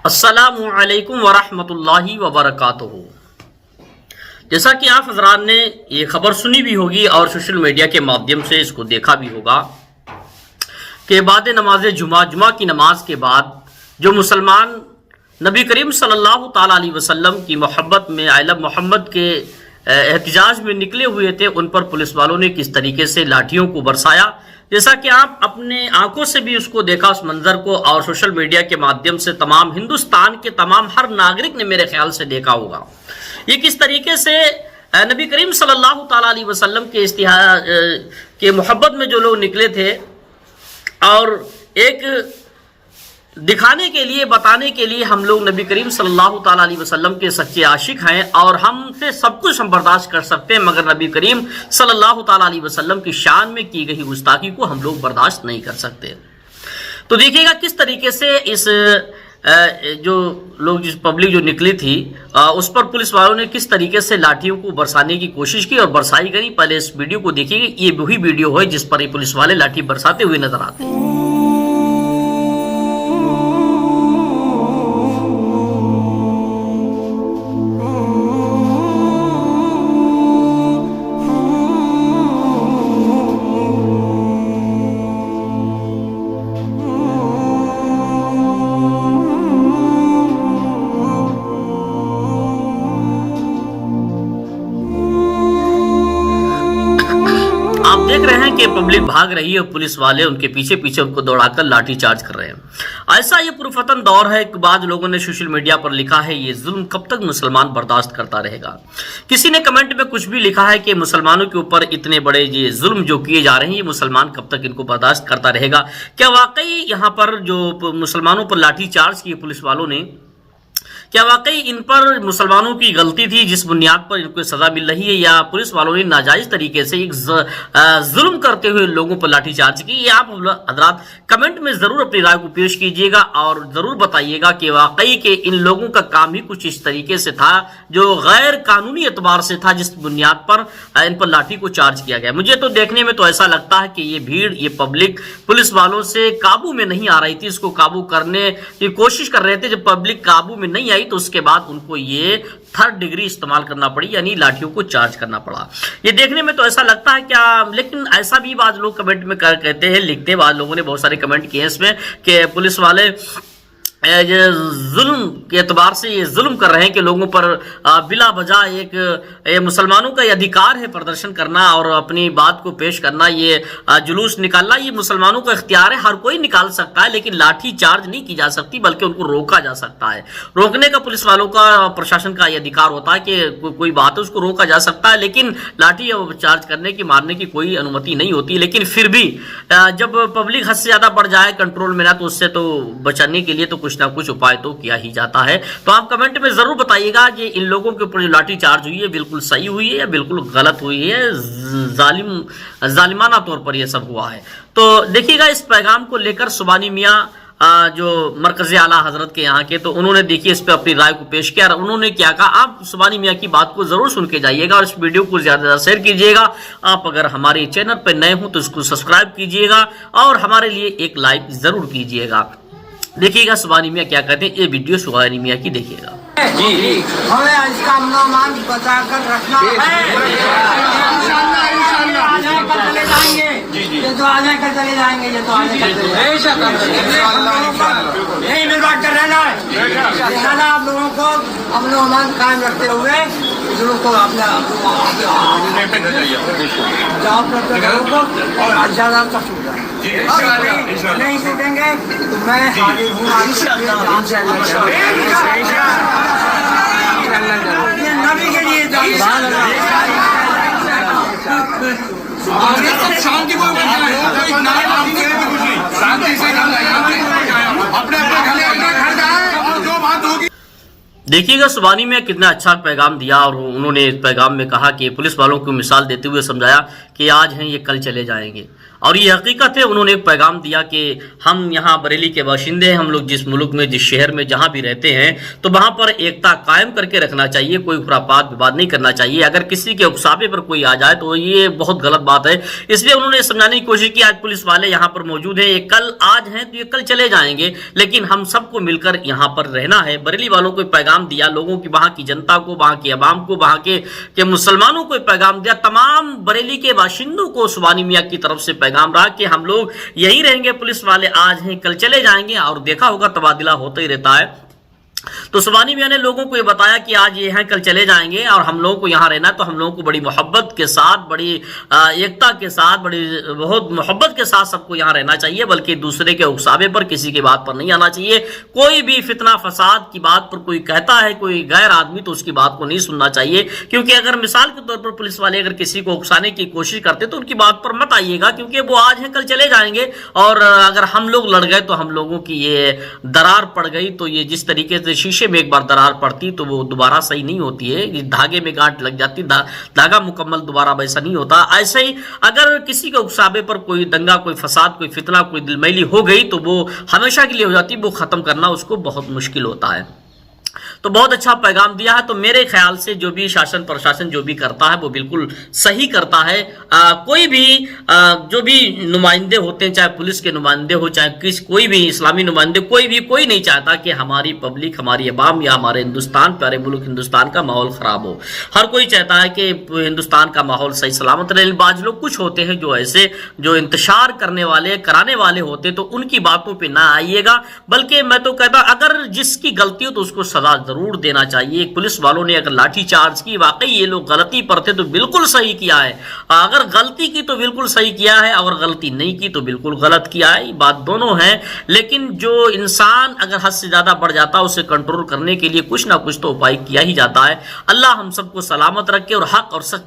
अस्सलामु अलैकुम वरहमतुल्लाहि वबरकातुहू। जैसा कि आप हजरात ने ये खबर सुनी भी होगी और सोशल मीडिया के माध्यम से इसको देखा भी होगा कि बाद नमाज जुमा की नमाज के बाद जो मुसलमान नबी करीम सल्लल्लाहु ताला अलैहि वसल्लम की मोहब्बत में आइला मोहम्मद के एहतजाज में निकले हुए थे, उन पर पुलिस वालों ने किस तरीके से लाठियों को बरसाया। जैसा कि आप अपने आंखों से भी उसको देखा, उस मंजर को, और सोशल मीडिया के माध्यम से तमाम हिंदुस्तान के तमाम हर नागरिक ने मेरे ख्याल से देखा होगा ये किस तरीके से नबी करीम सल्लल्लाहु ताला अलैहि वसल्लम के इस्तिहार के मोहब्बत में जो लोग निकले थे और एक दिखाने के लिए, बताने के लिए हम लोग नबी करीम सल्लल्लाहु ताला अलैहि वसल्लम के सच्चे आशिक हैं और हमसे सब कुछ हम बर्दाश्त कर सकते हैं, मगर नबी करीम सल्लल्लाहु ताला अलैहि वसल्लम की शान में की गई गुस्ताखी को हम लोग बर्दाश्त नहीं कर सकते। तो देखिएगा किस तरीके से इस जो लोग, जिस पब्लिक जो निकली थी उस पर पुलिस वालों ने किस तरीके से लाठियों को बरसाने की कोशिश की और बरसाई गई। पहले इस वीडियो को देखिएगा। ये वही वीडियो है जिस पर ये पुलिस वाले लाठी बरसाते हुए नजर आते हैं। आप देख रहे हैं कि पब्लिक भाग रही है और पुलिस वाले उनके पीछे पीछे उनको दौड़ाकर लाठी चार्ज कर रहे हैं। ऐसा ये पुरफतन दौर है कि बाद लोगों ने सोशल मीडिया पर लिखा है ये जुल्म कब तक मुसलमान बर्दाश्त करता रहेगा। किसी ने कमेंट में कुछ भी लिखा है कि मुसलमानों के ऊपर इतने बड़े ये जुल्म जो किए जा रहे हैं, ये मुसलमान कब तक इनको बर्दाश्त करता रहेगा। क्या वाकई यहाँ पर जो मुसलमानों पर लाठी चार्ज किए पुलिस वालों ने, क्या वाकई इन पर मुसलमानों की गलती थी जिस बुनियाद पर इनको सजा मिल रही है, या पुलिस वालों ने नाजायज तरीके से एक जुल्म करते हुए लोगों पर लाठीचार्ज की? ये आप हजरात कमेंट में जरूर अपनी राय को पेश कीजिएगा और जरूर बताइएगा कि वाकई के इन लोगों का काम ही कुछ इस तरीके से था जो गैर कानूनी एतबार से था, जिस बुनियाद पर इन पर लाठी को चार्ज किया गया। मुझे तो देखने में तो ऐसा लगता है कि ये भीड़, ये पब्लिक पुलिस वालों से काबू में नहीं आ रही थी, इसको काबू करने की कोशिश कर रहे थे। जब पब्लिक काबू में नहीं तो उसके बाद उनको ये थर्ड डिग्री इस्तेमाल करना पड़ी, यानी लाठियों को चार्ज करना पड़ा। ये देखने में तो ऐसा लगता है क्या, लेकिन ऐसा भी बाद लोग कमेंट में कहते हैं, लिखते हैं। बाद लोगों ने बहुत सारे कमेंट किए इसमें कि पुलिस वाले ये जुल्म के एतबार से ये जुल्म कर रहे हैं कि लोगों पर बिला वजह एक मुसलमानों का ये अधिकार है प्रदर्शन करना और अपनी बात को पेश करना, ये जुलूस निकालना, ये मुसलमानों का इख्तियार है, हर कोई निकाल सकता है, लेकिन लाठी चार्ज नहीं की जा सकती बल्कि उनको रोका जा सकता है। रोकने का पुलिस वालों का, प्रशासन का ये अधिकार होता है कि कोई बात है उसको रोका जा सकता है, लेकिन लाठी चार्ज करने की, मारने की कोई अनुमति नहीं होती। लेकिन फिर भी जब पब्लिक हद से ज्यादा बढ़ जाए, कंट्रोल में ना, तो उससे तो बचाने के लिए तो कुछ ना कुछ उपाय तो किया ही जाता है। तो आप कमेंट में जरूर बताइएगा कि इन लोगों के ऊपर जो लाठी चार्ज हुई है बिल्कुल सही हुई है या बिल्कुल गलत हुई है, जालिमाना तौर पर यह सब हुआ है। तो देखिएगा इस पैगाम को लेकर सुबानी मियाँ जो मरकज़े आला हजरत के यहाँ के, तो उन्होंने देखिए इस पे अपनी राय को पेश किया। उन्होंने क्या कहा, आप सुबानी मियाँ की बात को जरूर सुन के जाइएगा और इस वीडियो को ज्यादा से ज्यादा शेयर कीजिएगा। आप अगर हमारे चैनल पर नए हो तो इसको सब्सक्राइब कीजिएगा और हमारे लिए एक लाइक जरूर कीजिएगा। देखिएगा सुबानी मियाँ क्या कहते हैं, ये वीडियो सुबानी मियाँ की देखिएगा। जी जी, हमें इसका अमन बचा कर रखना है। चले जाएंगे, ये तो आने कर चले जाएंगे, ये तो आने कर यही निर्वाह कर रहना है। लिहाजा आप लोगों को अमन अमान कायम रखते हुए को अपने जवाब और आजाद तक नहीं सीखेंगे तो मैं हाजिर हूँ नबी के लिए। शांति को शांति से अपने घर जाए और जो बात होगी। देखिएगा सुबानी में कितना अच्छा पैगाम दिया और उन्होंने इस पैगाम में कहा कि पुलिस वालों को मिसाल देते हुए समझाया कि आज हैं ये कल चले जाएंगे। और ये हकीकत है। उन्होंने एक पैगाम दिया कि हम यहाँ बरेली के बाशिंदे हैं, हम लोग जिस मुल्क में, जिस शहर में, जहाँ भी रहते हैं तो वहाँ पर एकता कायम करके रखना चाहिए, कोई खुरापात विवाद नहीं करना चाहिए। अगर किसी के उकसावे पर कोई आ जाए तो ये बहुत गलत बात है। इसलिए उन्होंने समझाने की कोशिश की। आज पुलिस वाले यहाँ पर मौजूद हैं, ये कल आज हैं तो ये कल चले जाएंगे, लेकिन हम सबको मिलकर यहाँ पर रहना है। बरेली वालों को पैगाम दिया, लोगों की, वहाँ की जनता को, वहाँ की अवाम को, वहाँ के मुसलमानों को पैगाम दिया, तमाम बरेली के बाशिंदों को सुबानी मियां की तरफ से पैगाम रहा कि हम लोग यही रहेंगे, पुलिस वाले आज हैं कल चले जाएंगे। और देखा होगा तबादला होता ही रहता है। तो सुबानी मियां ने लोगों को ये बताया कि आज ये हैं कल चले जाएंगे और हम लोगों को यहाँ रहना, तो हम लोगों को बड़ी मोहब्बत के साथ, बड़ी एकता के साथ, बड़ी बहुत मोहब्बत के साथ सबको यहाँ रहना चाहिए, बल्कि दूसरे के उकसावे पर, किसी की बात पर नहीं आना चाहिए। कोई भी फितना फसाद की बात पर कोई कहता है, कोई गैर आदमी, तो उसकी बात को नहीं सुनना चाहिए। क्योंकि अगर मिसाल के तौर पर पुलिस वाले अगर किसी को उकसाने की कोशिश करते तो उनकी बात पर मत आइएगा, क्योंकि वो आज हैं कल चले जाएंगे। और अगर हम लोग लड़ गए तो हम लोगों की ये दरार पड़ गई, तो ये जिस तरीके से शीशे में एक बार दरार पड़ती तो वो दोबारा सही नहीं होती है, धागे में गांठ लग जाती, धागा मुकम्मल दोबारा वैसा नहीं होता। ऐसे ही अगर किसी के उकसावे पर कोई दंगा, कोई फसाद, कोई फितना, कोई दिलमैली हो गई तो वो हमेशा के लिए हो जाती, वो खत्म करना उसको बहुत मुश्किल होता है। तो बहुत अच्छा पैगाम दिया है। तो मेरे ख्याल से जो भी शासन प्रशासन जो भी करता है वो बिल्कुल सही करता है। कोई भी जो भी नुमाइंदे होते हैं, चाहे पुलिस के नुमाइंदे हो, चाहे कोई भी इस्लामी नुमाइंदे, कोई नहीं चाहता कि हमारी पब्लिक, हमारी अवाम या हमारे हिंदुस्तान, प्यारे मुल्क हिंदुस्तान का माहौल खराब हो। हर कोई चाहता है कि हिंदुस्तान का माहौल सही सलामत रहे। बाज लोग कुछ होते हैं जो ऐसे जो इंतशार करने वाले, कराने वाले होते, तो उनकी बातों पर ना आइएगा। बल्कि मैं तो कहता अगर जिसकी गलती हो तो उसको सजा जरूर देना चाहिए। पुलिस वालों ने अगर लाठी चार्ज की, वाकई ये लोग गलती पर थे तो बिल्कुल सही किया है। अगर गलती की तो बिल्कुल सही किया है, और गलती नहीं की तो बिल्कुल गलत किया है। ये बात दोनों है। लेकिन जो इंसान अगर हद से ज्यादा बढ़ जाता है, उसे कंट्रोल करने के लिए कुछ ना कुछ तो उपाय किया ही जाता है। अल्लाह हम सबको सलामत रखे और हक और सच